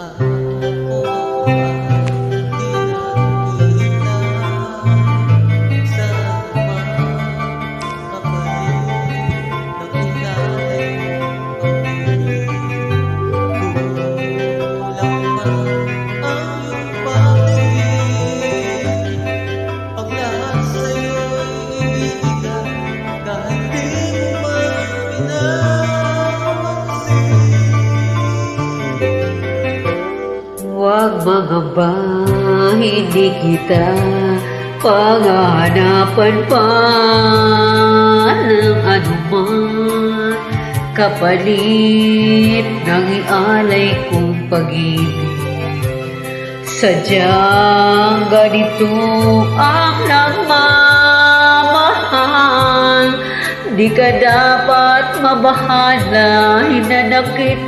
ako ay pinakita sa anumang kapalit ng ilalim ang dinig. Kulang pa ang iyong pag-ibig, ang lahat sa'yo'y ibibigay kahit di mo man pinapansin. Huwag mangamba, hindi kita paghahanapan pa ng anuman kapalit ng ialay kong pag-ibig. Sadyang ganito ang nagmamahal, di ka dapat mabahala, hinanakit